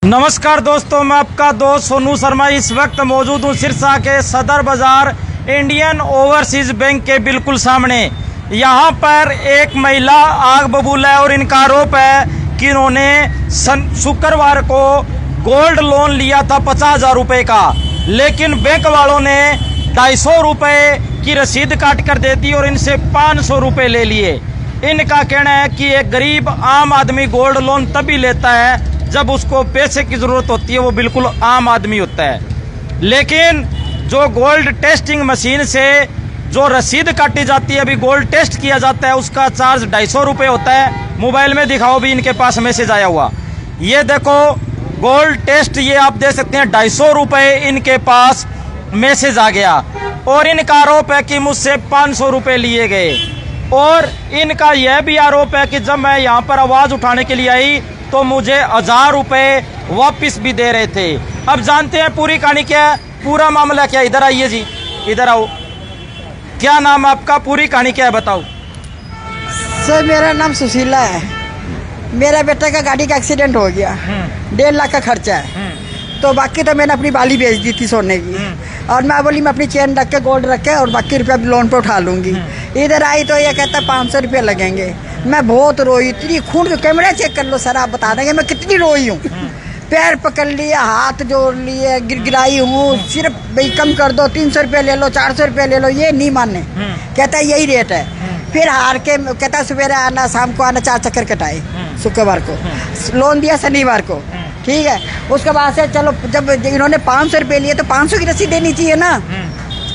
नमस्कार दोस्तों, मैं आपका दोस्त सोनू शर्मा इस वक्त मौजूद हूँ सिरसा के सदर बाजार इंडियन ओवरसीज बैंक के बिल्कुल सामने। यहाँ पर एक महिला आग बबूला है और इनका आरोप है कि इन्होंने शुक्रवार को गोल्ड लोन लिया था 50,000 रुपये का, लेकिन बैंक वालों ने 250 रुपये की रसीद काट कर दे दी और इनसे 500 रुपये ले लिए। इनका कहना है कि एक गरीब आम आदमी गोल्ड लोन तभी लेता है जब उसको पैसे की ज़रूरत होती है, वो बिल्कुल आम आदमी होता है। लेकिन जो गोल्ड टेस्टिंग मशीन से जो रसीद काटी जाती है, अभी गोल्ड टेस्ट किया जाता है, उसका चार्ज 250 रुपये होता है। मोबाइल में दिखाओ भी, इनके पास मैसेज आया हुआ, ये देखो गोल्ड टेस्ट, ये आप देख सकते हैं 250 रुपये इनके पास मैसेज आ गया। और इनका आरोप है कि मुझसे 500 रुपये लिए गए। और इनका यह भी आरोप है कि जब मैं यहाँ पर आवाज़ उठाने के लिए आई तो मुझे 1000 रुपये वापस भी दे रहे थे। अब जानते हैं पूरी कहानी क्या है, पूरा मामला क्या है। इधर आइए जी, इधर आओ। क्या नाम आपका, पूरी कहानी क्या है बताओ। सर मेरा नाम सुशीला है। मेरा बेटे का गाड़ी का एक्सीडेंट हो गया, 1.5 लाख का खर्चा है। तो बाकी तो मैंने अपनी बाली बेच दी थी सोने की, और मैं बोली मैं अपनी चेन रख के गोल्ड रख के और बाकी रुपया लोन पे उठा लूँगी। इधर आई तो ये कहता 500 रुपये लगेंगे। मैं बहुत रोई, इतनी खून के कैमरा चेक कर लो सर, आप बता देंगे मैं कितनी रोई हूँ। पैर पकड़ लिए, हाथ जोड़ लिए, गिड़गिड़ाई हूँ, सिर्फ भाई कम कर दो, 300 रुपये ले लो, 400 रुपये ले लो, ये नहीं मानने। कहता है यही रेट है। फिर हार के कहता सवेरे आना, शाम को आना, 4 चक्कर कटाए। शुक्रवार को लोन दिया, शनिवार को, ठीक है। उसके बाद से चलो, जब इन्होंने 500 रुपये लिए तो 500 की रसीद देनी चाहिए ना,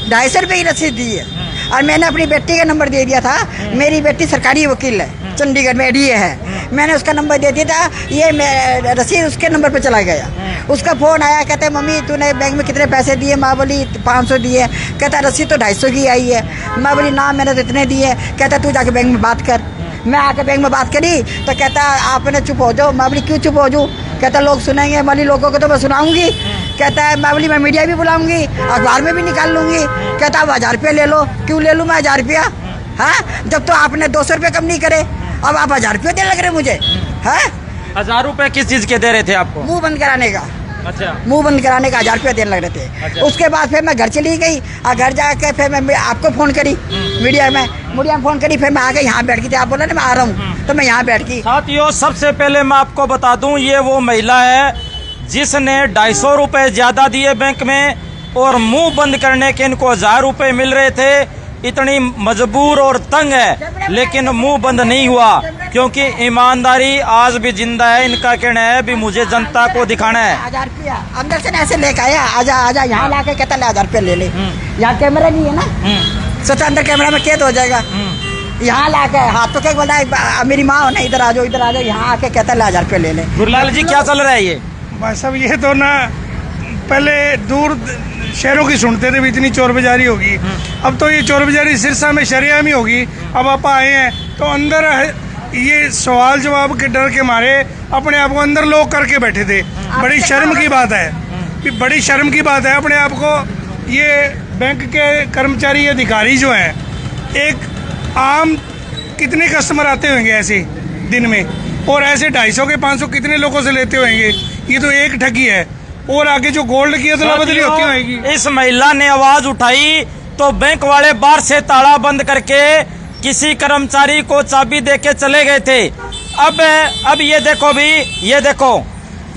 250 रुपये की रसीद दी है। और मैंने अपनी बेटी का नंबर दे दिया था। मेरी बेटी सरकारी वकील है, चंडीगढ़ में डीए है। मैंने उसका नंबर दे दिया था, ये रसीद उसके नंबर पे चला गया। उसका फ़ोन आया, कहते मम्मी तूने बैंक में कितने पैसे दिए। माँ बोली 500 दिए। कहता रसीद तो 250 की आई है। माँ बोली ना मैंने तो इतने दिए। कहता तू जाके बैंक में बात कर। मैं आके बैंक में बात करी तो कहता आपने चुप हो जाओ। मैं बोली क्यों चुप हो जाऊँ। कहता लोग सुनेंगे, माली लोगों को तो मैं सुनाऊंगी। कहता है मैं बोली मैं मीडिया भी बुलाऊंगी, अखबार में भी निकाल लूंगी। कहता अब 1000 रुपये ले लो। क्यों ले लूँ मैं 1000 रुपया, हाँ, जब तो आपने 200 रुपये कम नहीं करे, अब आप 1000 रुपये देने लग रहे मुझे, हैं। 1000 रुपये किस चीज़ के दे रहे थे आपको? मुंह बंद कराने का। अच्छा, मुंह बंद कराने का 1000 रुपये देने लग रहे थे। अच्छा। उसके बाद फिर मैं घर चली गई, और घर जाके फिर मैं आपको फ़ोन करी, मीडिया में फ़ोन करी। फिर मैं आ गई, यहाँ बैठ गई थी। आप बोला ना मैं आ रहा हूँ, तो मैं यहाँ बैठ गई। साथियों, सबसे पहले मैं आपको बता दूं, ये वो महिला है जिसने 250 रुपये ज़्यादा दिए बैंक में, और मुंह बंद करने के इनको 1000 रुपये मिल रहे थे। इतनी मजबूर और तंग है, लेकिन मुंह बंद नहीं हुआ, क्योंकि ईमानदारी आज भी जिंदा है। इनका कहना है भी मुझे जनता को दिखाना है। 1000 रुपया अंदर से ऐसे लेके आया, आजा आजा यहाँ ला के कहता ले 1000 रुपये ले ले। यहाँ कैमरा नहीं है ना, सोचा अंदर कैमरा में कैद हो जाएगा। यहाँ ला के हाथ तो क्या बोला, मेरी माँ हो ना, इधर आ जाओ, इधर आ जाओ। यहाँ आके कहता ले 1000 रुपये ले ले। गुरलाल जी क्या चल रहा है ये? भाई साहब ये तो ना पहले दूर शहरों की सुनते थे भी इतनी चोर बाजारी होगी, अब तो ये चोर बाजारी सिरसा में शरेआम ही होगी। अब आप आए हैं तो अंदर ये सवाल जवाब के डर के मारे अपने आप को अंदर लॉक करके बैठे थे। बड़ी शर्म की बात है, बड़ी शर्म की बात है। अपने आप को ये बैंक के कर्मचारी अधिकारी जो हैं, एक आम कितने कस्टमर आते होंगे ऐसे दिन में, और ऐसे 250 के 500 कितने लोगों से लेते होंगे। ये तो एक ठगी है। और आगे जो गोल्ड की अदला बदली होती होगी। इस महिला ने आवाज उठाई तो बैंक वाले बाहर से ताला बंद करके किसी कर्मचारी को चाबी देके चले गए थे। अब ये देखो भी, ये देखो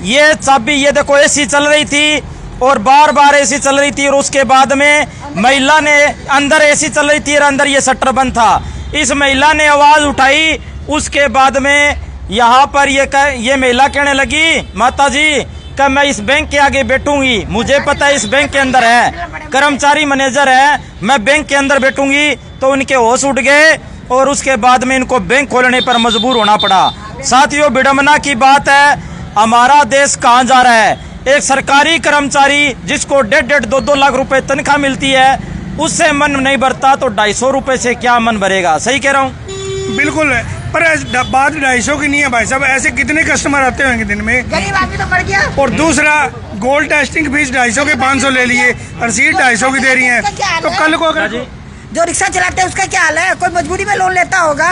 ये चाबी, ये देखो एसी चल रही थी और बार बार एसी चल रही थी। और उसके बाद में महिला ने, अंदर एसी चल रही थी और अंदर ये शटर बंद था। इस महिला ने आवाज उठाई, उसके बाद में यहाँ पर ये महिला कहने लगी, माता जी कि मैं इस बैंक के आगे बैठूंगी, मुझे पता है इस बैंक के अंदर है कर्मचारी मैनेजर है, मैं बैंक के अंदर बैठूंगी। तो उनके होश उठ गए और उसके बाद में इनको बैंक खोलने पर मजबूर होना पड़ा। साथियों, विडंबना की बात है, हमारा देश कहाँ जा रहा है। एक सरकारी कर्मचारी जिसको 1.5-2 लाख रुपए तनख्वाह मिलती है, उससे मन नहीं भरता तो 250 रुपये से क्या मन भरेगा। सही कह रहा हूँ? बिल्कुल है, पर बात 250 की नहीं है भाई साहब। ऐसे कितने कस्टमर आते होंगे दिन में, गरीब आदमी तो मर गया। और दूसरा गोल्ड टेस्टिंग फीस 250 के 500 ले लिए, रसीद 250 की दे रही हैं। तो कल को अगर जो रिक्शा चलाते हैं उसका क्या हाल है? कोई मजबूरी में लोन लेता होगा,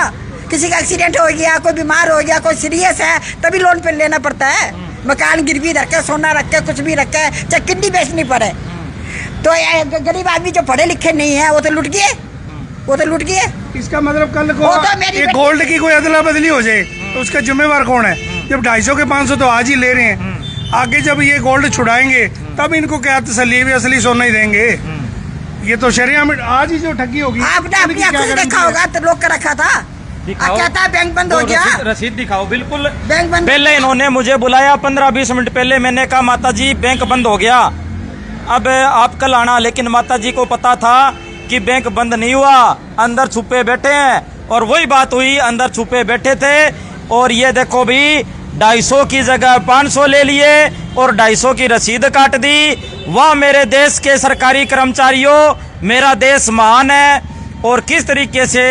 किसी का एक्सीडेंट हो गया, कोई बीमार हो गया, कोई सीरियस है, तभी लोन पे लेना पड़ता है। मकान गिरवी रख के, सोना रख के, कुछ भी रख के, चाहे किडनी बेचनी पड़े। तो ये गरीब आदमी जो पढ़े लिखे नहीं है वो तो लुट गए, वो तो लुट गए। इसका मतलब कल वो तो मेरी को ये बेटी- गोल्ड की कोई अदला बदली हो जाए तो उसका जिम्मेवार कौन है? जब 250 के 500 तो आज ही ले रहे हैं, आगे जब ये गोल्ड छुड़ाएंगे तब इनको क्या तसल्ली, भी असली सोना ही देंगे। ये तो शरिया में आज ही जो ठगी होगी। आपने अपनी आंखों से देखा होगा तो लोग कर रखा था, दिखाओ। कहता है बैंक बंद हो तो गया, रसीद दिखाओ। बिल्कुल बैंक बंद। पहले इन्होंने मुझे बुलाया 15-20 मिनट पहले, मैंने कहा माता जी बैंक बंद हो गया, अब आप कल आना। लेकिन माता जी को पता था कि बैंक बंद नहीं हुआ, अंदर छुपे बैठे हैं। और वही बात हुई, अंदर छुपे बैठे थे। और ये देखो भी 250 की जगह 500 ले लिए और 250 की रसीद काट दी। वाह मेरे देश के सरकारी कर्मचारियों, मेरा देश महान है। और किस तरीके से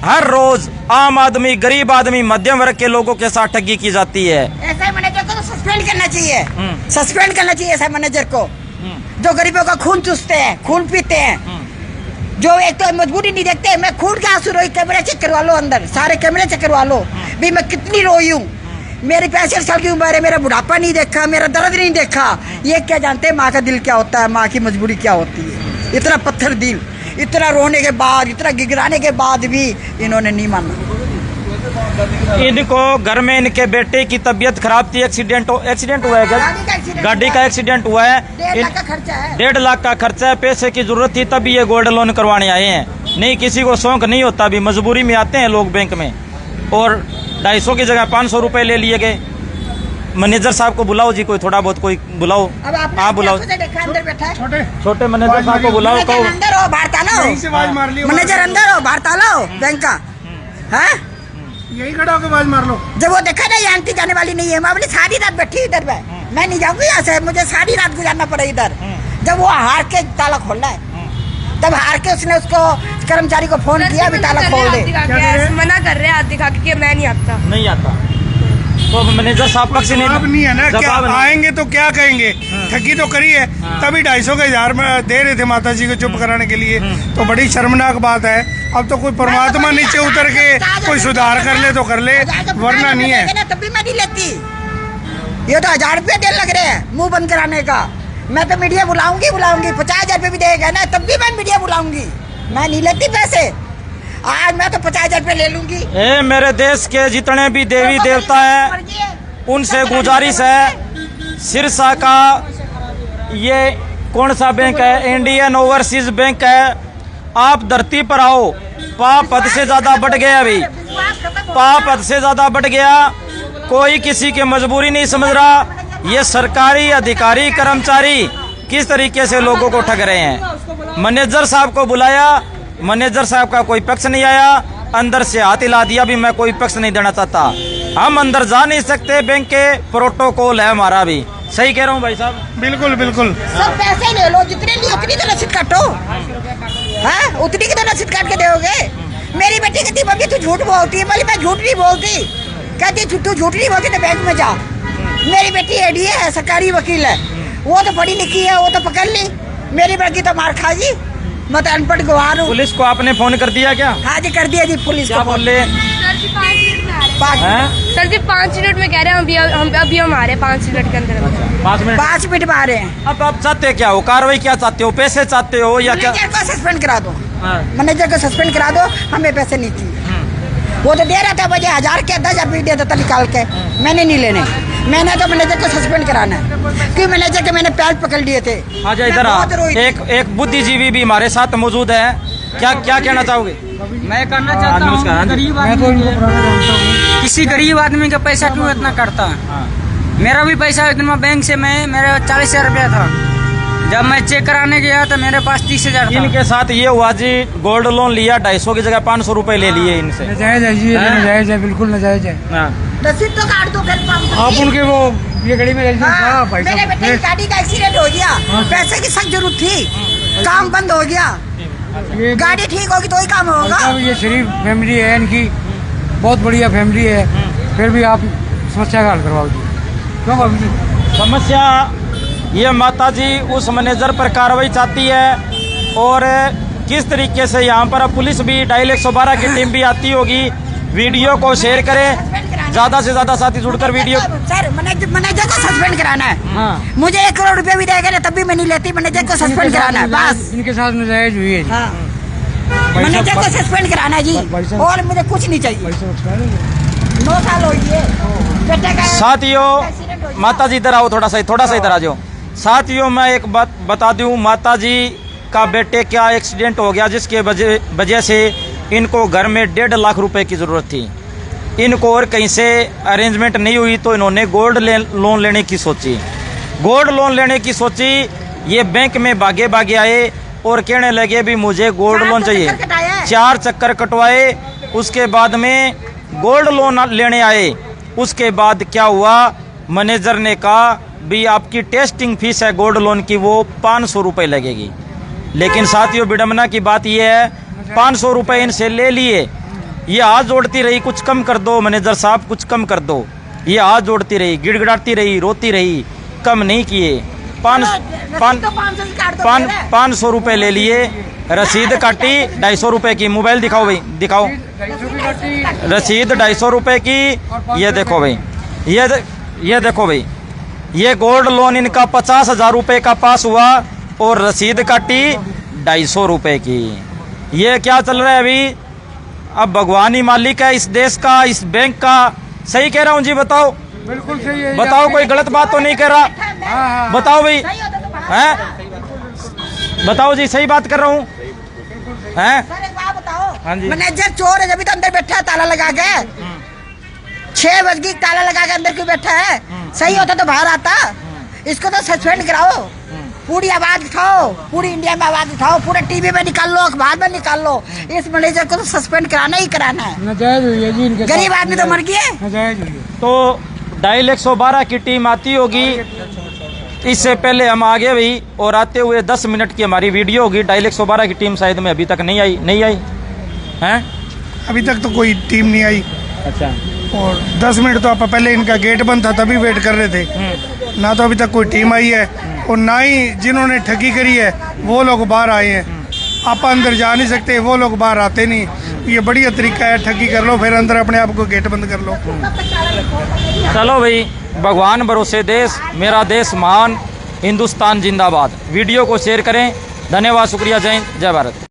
हर रोज आम आदमी, गरीब आदमी, मध्यम वर्ग के लोगों के साथ ठगी की जाती है। ऐसा मैनेजर को तो सस्पेंड करना चाहिए, सस्पेंड करना चाहिए ऐसा मैनेजर को, जो गरीबों का खून चूसते हैं, खून पीते हैं, जो एक तो मजबूरी नहीं देखते। मैं खून के आंसू रोई, कैमरे चेक करवा लो, अंदर सारे कैमरे चेक करवा लो भी मैं कितनी रोई हूँ। मेरी 65 साल की उम्र है, मेरा बुढ़ापा नहीं देखा, मेरा दर्द नहीं देखा। ये क्या जानते हैं माँ का दिल क्या होता है, माँ की मजबूरी क्या होती है। इतना पत्थर दिल, इतना रोने के बाद, इतना गिगराने के बाद भी इन्होंने नहीं माना। इनको घर में इनके बेटे की तबीयत खराब थी, एक्सीडेंट हुआ है, गाड़ी का एक्सीडेंट हुआ है। 1.5 लाख का खर्चा है, 1.5 लाख का खर्चा है, पैसे की जरूरत थी तभी ये गोल्ड लोन करवाने आए हैं। नहीं किसी को शौक नहीं होता, भी मजबूरी में आते हैं लोग बैंक में। और 250 की जगह 500 रुपए ले लिए गए। मैनेजर साहब को बुलाओ जी, कोई थोड़ा बहुत कोई बुलाओ। अब आपने आप बुलाओ, आंखों से देखा अंदर बैठा है। छोटे मैनेजर साहब को बुलाओ। मैनेजर कहो अंदर हो, बाहर तालो। यहीं से आवाज मार लियो। मैनेजर अंदर हो, बाहर तालो बैंक का है। यही खड़ा होकर आवाज मार लो। जब वो देखा ना ये आंटी जाने वाली नहीं है, मैं बोली सारी रात बैठी इधर मैं नहीं जाऊंगी यहाँ से, मुझे सारी रात गुजारना पड़ा इधर। जब वो हार के ताला खोलना है, तब हार के उसने उसको कर्मचारी को फोन किया भी ताला खोल दे। मना कर रहे हैं हाथ दिखा के कि मैं नहीं आता। नहीं आता तो मैनेजर साहब पक्ष जवाब नहीं है ना, क्या आएंगे तो क्या कहेंगे? ठगी तो करी है, तभी 250 के 1000 में दे रहे थे माता जी को चुप कराने के लिए। तो बड़ी शर्मनाक बात है। अब तो कोई परमात्मा नीचे उतर के कोई सुधार कर ले तो कर ले, वरना नहीं है। तब भी मैं नहीं लेती। ये तो 1000 रुपये देने लग रहे हैं मुंह बंद कराने का। मैं तो मीडिया बुलाऊंगी 50,000 रुपये भी देगा ना, तब भी मैं मीडिया बुलाऊंगी। मैं नहीं लेती पैसे, आज मैं तो 50,000 रुपये ले लूंगी। ए मेरे देश के जितने भी देवी देवता हैं, उनसे गुजारिश है, सिरसा का ये कौन सा बैंक है, इंडियन ओवरसीज बैंक है, आप धरती पर आओ। पाप हद से ज्यादा बढ़ गया, अभी पाप हद से ज्यादा बढ़ गया। कोई किसी की मजबूरी नहीं समझ रहा। ये सरकारी अधिकारी कर्मचारी किस तरीके से लोगों को ठग रहे हैं। मैनेजर साहब को बुलाया, मैनेजर साहब का कोई पक्ष नहीं आया, अंदर से हाथ हिला दिया भी मैं कोई पक्ष नहीं देना चाहता। हम अंदर जा नहीं सकते, बैंक के प्रोटोकॉल है हमारा भी। सही कह रहा हूँ भाई साहब? बिल्कुल बिल्कुल। सब पैसे ले लो, जितने लिए उतनी तो रसीद काटो। हाँ, उतनी की तो रसीद काट के दोगे। मेरी बेटी कहती मम्मी तू झूठ बोलती है। बोली मैं झूठ नहीं बोलती। कहती तू झूठ नहीं बोलती तो बैंक में जा। मेरी बेटी एडीए है, सरकारी वकील है, वो तो पढ़ी लिखी है, वो तो पकड़ ली। मेरी बड़की तो मार खा जी, मैं तो अनपढ़ गवार हूँ। पुलिस को आपने फोन कर दिया क्या? हाँ जी कर दिया जी, पुलिस क्या को बोल रहे? सर जी 5 मिनट में आ रहे हैं। हैं? सर जी 5 मिनट में कह रहे हैं, अभी हम आ रहे हैं 5 मिनट के अंदर। 5 मिनट। 5 मिनट में आ रहे हैं। अब आप चाहते क्या हो? कार्रवाई क्या चाहते हो? पैसे चाहते हो या क्या? मैनेजर को सस्पेंड करा दो, हाँ। मैनेजर को सस्पेंड करा दो, हमें पैसे नहीं चाहिए। वो तो दे रहा था मुझे 1000 के 10,000 भी दे देता निकाल के, मैंने नहीं लेने। मैंने तो मैनेजर को सस्पेंड कराना है, क्योंकि मैनेजर के मैंने पैर पकड़ लिए थे। आजा इधर आ। एक बुद्धिजीवी भी हमारे साथ मौजूद है, क्या कहना चाहोगे? मैं करना चाहता नमस्कार। हूँ, गरीब आदमी किसी गरीब आदमी का पैसा क्यों इतना कटता है? मेरा भी पैसा इतना बैंक से मेरा 40,000 रुपया था। जब मैं चेक कराने गया तो मेरे पास 30,000 था। इनके साथ ये हुआ जी, गोल्ड लोन लिया, 250 की जगह 500 रुपए ले लिए इनसे। नजायज है जी, नजायज है, बिल्कुल नजायज है। हाँ। रसीद तो काट दो फिर आप उनके वो ये गाड़ी में हाँ, मेरे बेटे की गाड़ी का एक्सीडेंट हो गया, पैसे की सख्त जरूरत थी, काम बंद हो गया। गाड़ी ठीक होगी तो ही काम होगा। ये शरीफ फैमिली है इनकी, बहुत बढ़िया फैमिली है, फिर भी आप समस्या का हल करवाओ जी। क्यों समस्या ये माता जी उस मैनेजर पर कार्रवाई चाहती है। और किस तरीके से यहाँ पर अब पुलिस भी, डायल 112 की टीम भी आती होगी। वीडियो को शेयर करें, ज्यादा से ज्यादा साथी जुड़कर वीडियो। सर मैनेजर को सस्पेंड कराना है। हाँ। मुझे 1 करोड़ रुपए भी देगा ना तब भी मैं नहीं लेती। मैनेजर को सस्पेंड कराना है बस। इनके साथ नाजायज हुई है। हाँ। मैनेजर को सस्पेंड कराना है जी, और मुझे कुछ नहीं चाहिए। 9 साल हो गए बेटे का। साथियों माता जी इधर आओ, थोड़ा सा इधर आ जाओ। साथियों मैं एक बात बता दूं, माता जी का बेटे क्या एक्सीडेंट हो गया जिसके वजह से इनको घर में 1.5 लाख रुपए की ज़रूरत थी। इनको और कहीं से अरेंजमेंट नहीं हुई तो इन्होंने गोल्ड लोन लेने की सोची। गोल्ड लोन लेने की सोची, ये बैंक में भागे आए और कहने लगे भी मुझे गोल्ड लोन चाहिए। 4 चक्कर कटवाए, उसके बाद में गोल्ड लोन लेने आए। उसके बाद क्या हुआ, मैनेजर ने कहा भी आपकी टेस्टिंग फीस है गोल्ड लोन की, वो 500 रुपये लगेगी। लेकिन साथियों विडम्बना की बात यह है 500 रुपये इनसे ले लिए। ये हाथ जोड़ती रही, कुछ कम कर दो मैनेजर साहब, कुछ कम कर दो। ये हाथ जोड़ती रही, गिड़गिड़ाती रही, रोती रही, कम नहीं किए। 500 रुपये ले लिए, रसीद काटी 250 रुपये की। मोबाइल दिखाओ भाई, दिखाओ रसीद 250 रुपये की। ये देखो भाई, ये देखो भाई, ये गोल्ड लोन इनका 50,000 रुपये का पास हुआ और रसीद काटी 250 रुपये की। ये क्या चल रहा है अभी? अब भगवान ही मालिक है इस देश का, इस बैंक का। सही कह रहा हूँ जी? बताओ, बिल्कुल सही है। बताओ, कोई गलत बात तो नहीं कह रहा? बताओ भाई, हैं? बताओ जी, सही बात कर रहा हूँ हैं? सर एक बात बताओ, हाँ जी। मैनेजर चोर है जब तो अंदर बैठा है ताला लगा के। 6 बजे ताला लगा के अंदर क्यों बैठा है? सही होता तो बाहर आता। इसको तो सस्पेंड कराओ, पूरी आवाज उठाओ, पूरी इंडिया में आवाज उठाओ, पूरे टीवी में निकाल लो, अखबार में निकाल लो। इस मैनेजर को तो सस्पेंड कराना ही कराना है। नाजायज हुई है जी इनके गरीब आदमी तो मर गए। नाजायज हुई है। तो डायल 112 की टीम आती होगी। इससे पहले हम आगे भी, और आते हुए 10 मिनट की हमारी वीडियो होगी। डायल 112 की टीम शायद में अभी तक नहीं आई हैं? अभी तक तो कोई टीम नहीं आई। अच्छा। और 10 मिनट तो आप पहले इनका गेट बंद था तभी वेट कर रहे थे। ना तो अभी तक कोई टीम आई है और ना ही जिन्होंने ठगी करी है वो लोग बाहर आए हैं। आप अंदर जा नहीं सकते, वो लोग बाहर आते नहीं। ये बढ़िया तरीका है, ठगी कर लो फिर अंदर अपने आप को गेट बंद कर लो। चलो भाई, भगवान भरोसे देश, मेरा देश महान, हिंदुस्तान जिंदाबाद। वीडियो को शेयर करें। धन्यवाद, शुक्रिया, जय हिंद, जय भारत।